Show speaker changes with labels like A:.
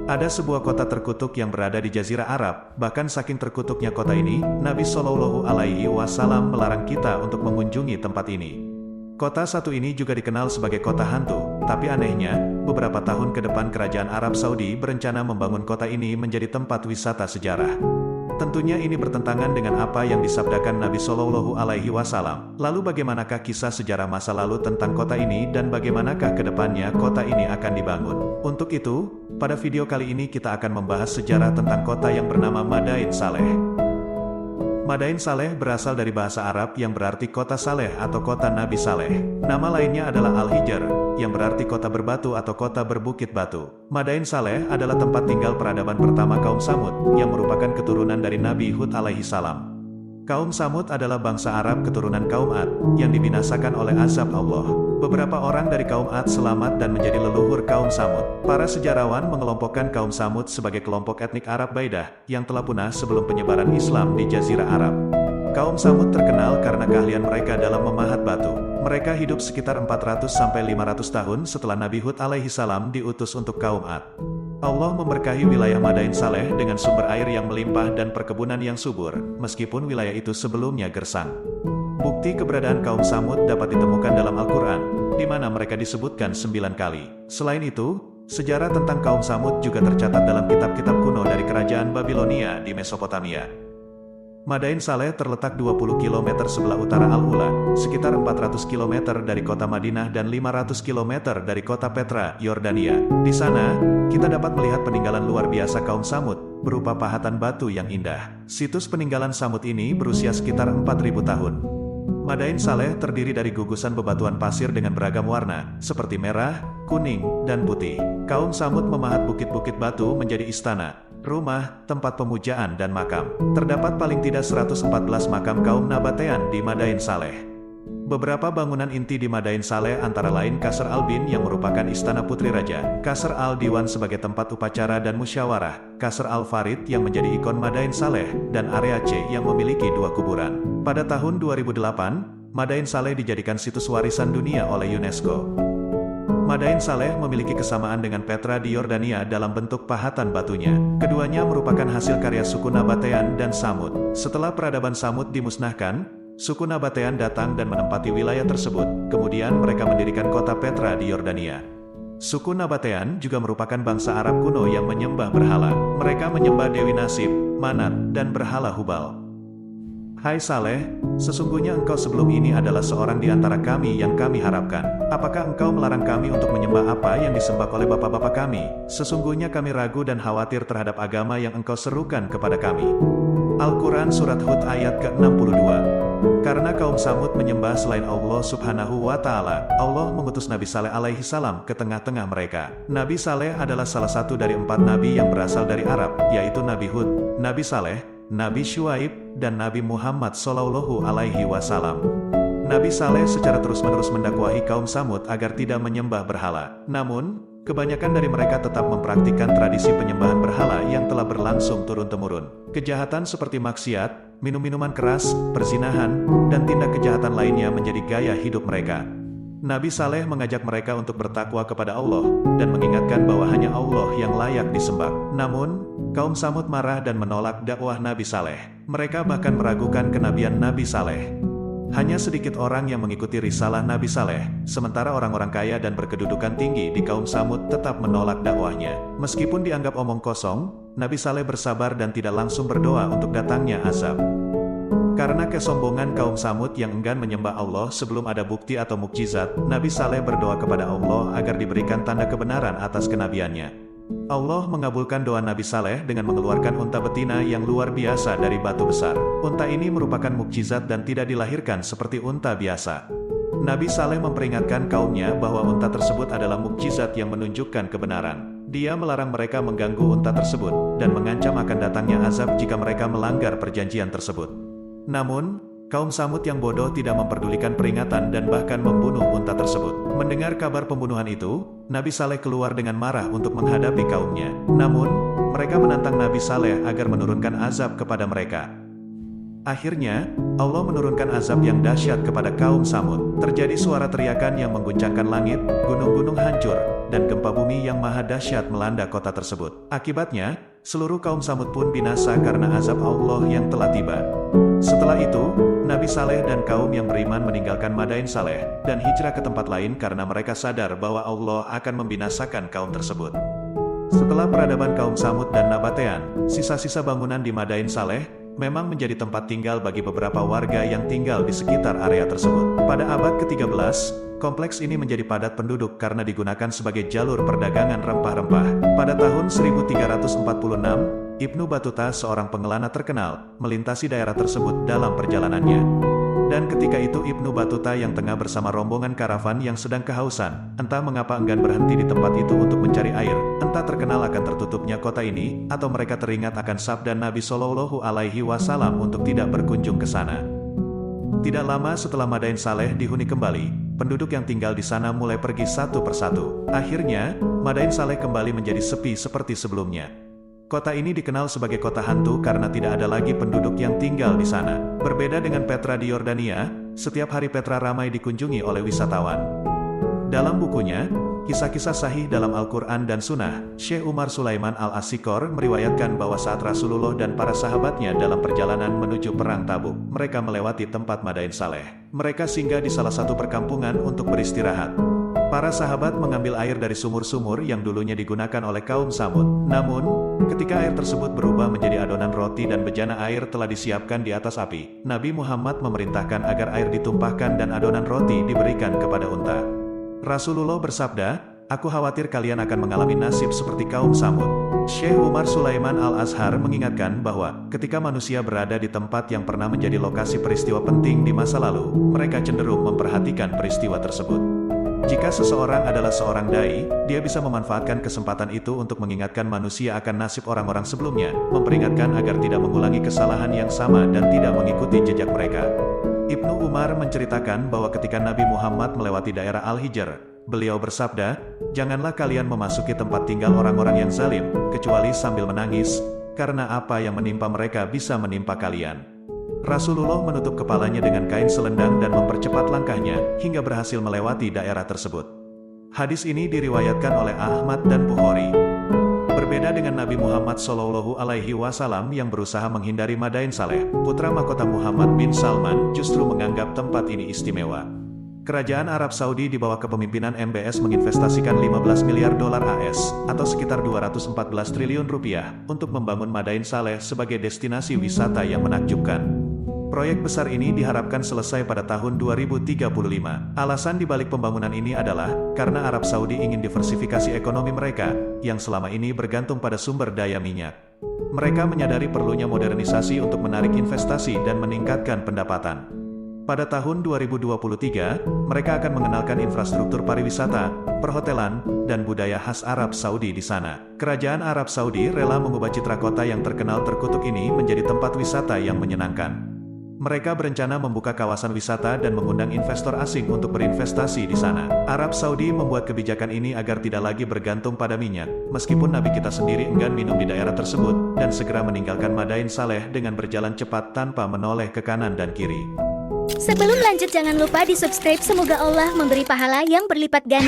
A: Ada sebuah kota terkutuk yang berada di Jazirah Arab, bahkan saking terkutuknya kota ini, Nabi Shallallahu Alaihi Wasallam melarang kita untuk mengunjungi tempat ini. Kota satu ini juga dikenal sebagai kota hantu, tapi anehnya, beberapa tahun ke depan Kerajaan Arab Saudi berencana membangun kota ini menjadi tempat wisata sejarah. Tentunya ini bertentangan dengan apa yang disabdakan Nabi Shallallahu Alaihi Wasallam. Lalu bagaimanakah kisah sejarah masa lalu tentang kota ini dan bagaimanakah ke depannya kota ini akan dibangun? Untuk itu, pada video kali ini kita akan membahas sejarah tentang kota yang bernama Madain Saleh. Madain Saleh berasal dari bahasa Arab yang berarti kota Saleh atau kota Nabi Saleh. Nama lainnya adalah Al-Hijr, yang berarti kota berbatu atau kota berbukit batu. Madain Saleh adalah tempat tinggal peradaban pertama kaum Samud, yang merupakan keturunan dari Nabi Hud alaihi salam. Kaum Samud adalah bangsa Arab keturunan kaum Ad, yang dibinasakan oleh azab Allah. Beberapa orang dari kaum Ad selamat dan menjadi leluhur kaum Samud. Para sejarawan mengelompokkan kaum Samud sebagai kelompok etnik Arab Baidah, yang telah punah sebelum penyebaran Islam di Jazirah Arab. Kaum Samud terkenal karena keahlian mereka dalam memahat batu. Mereka hidup sekitar 400-500 tahun setelah Nabi Hud alaihi salam diutus untuk kaum Ad. Allah memberkahi wilayah Madain Saleh dengan sumber air yang melimpah dan perkebunan yang subur, meskipun wilayah itu sebelumnya gersang. Bukti keberadaan kaum Samud dapat ditemukan dalam Al-Quran, di mana mereka disebutkan 9 kali. Selain itu, sejarah tentang kaum Samud juga tercatat dalam kitab-kitab kuno dari kerajaan Babilonia di Mesopotamia. Madain Saleh terletak 20 km sebelah utara Al-Ula, sekitar 400 km dari kota Madinah dan 500 km dari kota Petra, Yordania. Di sana, kita dapat melihat peninggalan luar biasa kaum Samud, berupa pahatan batu yang indah. Situs peninggalan Samud ini berusia sekitar 4.000 tahun. Madain Saleh terdiri dari gugusan bebatuan pasir dengan beragam warna, seperti merah, kuning, dan putih. Kaum Samud memahat bukit-bukit batu menjadi istana, rumah, tempat pemujaan dan makam. Terdapat paling tidak 114 makam kaum Nabatean di Madain Saleh. Beberapa bangunan inti di Madain Saleh antara lain Qasr Al-Bin yang merupakan istana putri raja, Qasr Al-Diwan sebagai tempat upacara dan musyawarah, Qasr Al-Farid yang menjadi ikon Madain Saleh, dan area C yang memiliki 2 kuburan. Pada tahun 2008, Madain Saleh dijadikan situs warisan dunia oleh UNESCO. Madain Saleh memiliki kesamaan dengan Petra di Yordania dalam bentuk pahatan batunya. Keduanya merupakan hasil karya suku Nabatean dan Samud. Setelah peradaban Samud dimusnahkan, suku Nabatean datang dan menempati wilayah tersebut. Kemudian mereka mendirikan kota Petra di Yordania. Suku Nabatean juga merupakan bangsa Arab kuno yang menyembah berhala. Mereka menyembah Dewi Nasib, Manat, dan berhala Hubal. Hai Saleh, sesungguhnya engkau sebelum ini adalah seorang di antara kami yang kami harapkan. Apakah engkau melarang kami untuk menyembah apa yang disembah oleh bapak-bapak kami? Sesungguhnya kami ragu dan khawatir terhadap agama yang engkau serukan kepada kami. Al-Quran Surat Hud ayat ke-62. Karena kaum Samud menyembah selain Allah subhanahu wa ta'ala, Allah mengutus Nabi Saleh alaihi salam ke tengah-tengah mereka. Nabi Saleh adalah salah satu dari 4 nabi yang berasal dari Arab, yaitu Nabi Hud, Nabi Saleh, Nabi Syuaib, dan Nabi Muhammad Shallallahu Alaihi Wasallam. Nabi Saleh secara terus-menerus mendakwahi kaum Samud agar tidak menyembah berhala. Namun, kebanyakan dari mereka tetap mempraktikkan tradisi penyembahan berhala yang telah berlangsung turun-temurun. Kejahatan seperti maksiat, minum-minuman keras, perzinahan, dan tindak kejahatan lainnya menjadi gaya hidup mereka. Nabi Saleh mengajak mereka untuk bertakwa kepada Allah, dan mengingatkan bahwa hanya Allah yang layak disembah. Namun, kaum Samud marah dan menolak dakwah Nabi Saleh. Mereka bahkan meragukan kenabian Nabi Saleh. Hanya sedikit orang yang mengikuti risalah Nabi Saleh, sementara orang-orang kaya dan berkedudukan tinggi di kaum Samud tetap menolak dakwahnya. Meskipun dianggap omong kosong, Nabi Saleh bersabar dan tidak langsung berdoa untuk datangnya azab. Karena kesombongan kaum Samud yang enggan menyembah Allah sebelum ada bukti atau mukjizat, Nabi Saleh berdoa kepada Allah agar diberikan tanda kebenaran atas kenabiannya. Allah mengabulkan doa Nabi Saleh dengan mengeluarkan unta betina yang luar biasa dari batu besar. Unta ini merupakan mukjizat dan tidak dilahirkan seperti unta biasa. Nabi Saleh memperingatkan kaumnya bahwa unta tersebut adalah mukjizat yang menunjukkan kebenaran. Dia melarang mereka mengganggu unta tersebut, dan mengancam akan datangnya azab jika mereka melanggar perjanjian tersebut. Namun, kaum Samud yang bodoh tidak memperdulikan peringatan dan bahkan membunuh unta tersebut. Mendengar kabar pembunuhan itu, Nabi Saleh keluar dengan marah untuk menghadapi kaumnya. Namun, mereka menantang Nabi Saleh agar menurunkan azab kepada mereka. Akhirnya, Allah menurunkan azab yang dahsyat kepada kaum Samud. Terjadi suara teriakan yang mengguncangkan langit, gunung-gunung hancur, dan gempa bumi yang maha dahsyat melanda kota tersebut. Akibatnya, seluruh kaum Samud pun binasa karena azab Allah yang telah tiba. Setelah itu, Nabi Saleh dan kaum yang beriman meninggalkan Madain Saleh, dan hijrah ke tempat lain karena mereka sadar bahwa Allah akan membinasakan kaum tersebut. Setelah peradaban kaum Samud dan Nabatean, sisa-sisa bangunan di Madain Saleh memang menjadi tempat tinggal bagi beberapa warga yang tinggal di sekitar area tersebut. Pada abad ke-13, kompleks ini menjadi padat penduduk karena digunakan sebagai jalur perdagangan rempah-rempah. Pada tahun 1346, Ibnu Battuta, seorang pengelana terkenal, melintasi daerah tersebut dalam perjalanannya. Dan ketika itu Ibnu Battuta yang tengah bersama rombongan karavan yang sedang kehausan, entah mengapa enggan berhenti di tempat itu untuk mencari air, entah terkenal akan tertutupnya kota ini, atau mereka teringat akan sabda Nabi Shallallahu Alaihi Wasallam untuk tidak berkunjung ke sana. Tidak lama setelah Madain Saleh dihuni kembali, penduduk yang tinggal di sana mulai pergi satu persatu. Akhirnya, Madain Saleh kembali menjadi sepi seperti sebelumnya. Kota ini dikenal sebagai kota hantu karena tidak ada lagi penduduk yang tinggal di sana. Berbeda dengan Petra di Yordania, setiap hari Petra ramai dikunjungi oleh wisatawan. Dalam bukunya, Kisah-Kisah Sahih dalam Al-Quran dan Sunnah, Syekh Umar Sulaiman Al-Asikor meriwayatkan bahwa saat Rasulullah dan para sahabatnya dalam perjalanan menuju Perang Tabuk, mereka melewati tempat Madain Saleh. Mereka singgah di salah satu perkampungan untuk beristirahat. Para sahabat mengambil air dari sumur-sumur yang dulunya digunakan oleh kaum Samud. Namun, ketika air tersebut berubah menjadi adonan roti dan bejana air telah disiapkan di atas api, Nabi Muhammad memerintahkan agar air ditumpahkan dan adonan roti diberikan kepada unta. Rasulullah bersabda, "Aku khawatir kalian akan mengalami nasib seperti kaum Samud." Syekh Umar Sulaiman Al-Azhar mengingatkan bahwa, ketika manusia berada di tempat yang pernah menjadi lokasi peristiwa penting di masa lalu, mereka cenderung memperhatikan peristiwa tersebut. Jika seseorang adalah seorang dai, dia bisa memanfaatkan kesempatan itu untuk mengingatkan manusia akan nasib orang-orang sebelumnya, memperingatkan agar tidak mengulangi kesalahan yang sama dan tidak mengikuti jejak mereka. Ibnu Umar menceritakan bahwa ketika Nabi Muhammad melewati daerah Al-Hijr, beliau bersabda, "Janganlah kalian memasuki tempat tinggal orang-orang yang zalim, kecuali sambil menangis, karena apa yang menimpa mereka bisa menimpa kalian." Rasulullah menutup kepalanya dengan kain selendang dan mempercepat langkahnya, hingga berhasil melewati daerah tersebut. Hadis ini diriwayatkan oleh Ahmad dan Bukhari. Berbeda dengan Nabi Muhammad Shallallahu Alaihi Wasallam yang berusaha menghindari Madain Saleh, putra mahkota Muhammad bin Salman justru menganggap tempat ini istimewa. Kerajaan Arab Saudi di bawah kepemimpinan MBS menginvestasikan 15 miliar dolar AS, atau sekitar 214 triliun rupiah, untuk membangun Madain Saleh sebagai destinasi wisata yang menakjubkan. Proyek besar ini diharapkan selesai pada tahun 2035. Alasan dibalik pembangunan ini adalah, karena Arab Saudi ingin diversifikasi ekonomi mereka, yang selama ini bergantung pada sumber daya minyak. Mereka menyadari perlunya modernisasi untuk menarik investasi dan meningkatkan pendapatan. Pada tahun 2023, mereka akan mengenalkan infrastruktur pariwisata, perhotelan, dan budaya khas Arab Saudi di sana. Kerajaan Arab Saudi rela mengubah citra kota yang terkenal terkutuk ini menjadi tempat wisata yang menyenangkan. Mereka berencana membuka kawasan wisata dan mengundang investor asing untuk berinvestasi di sana. Arab Saudi membuat kebijakan ini agar tidak lagi bergantung pada minyak, meskipun Nabi kita sendiri enggan minum di daerah tersebut, dan segera meninggalkan Madain Saleh dengan berjalan cepat tanpa menoleh ke kanan dan kiri.
B: Sebelum lanjut jangan lupa di subscribe, semoga Allah memberi pahala yang berlipat ganda.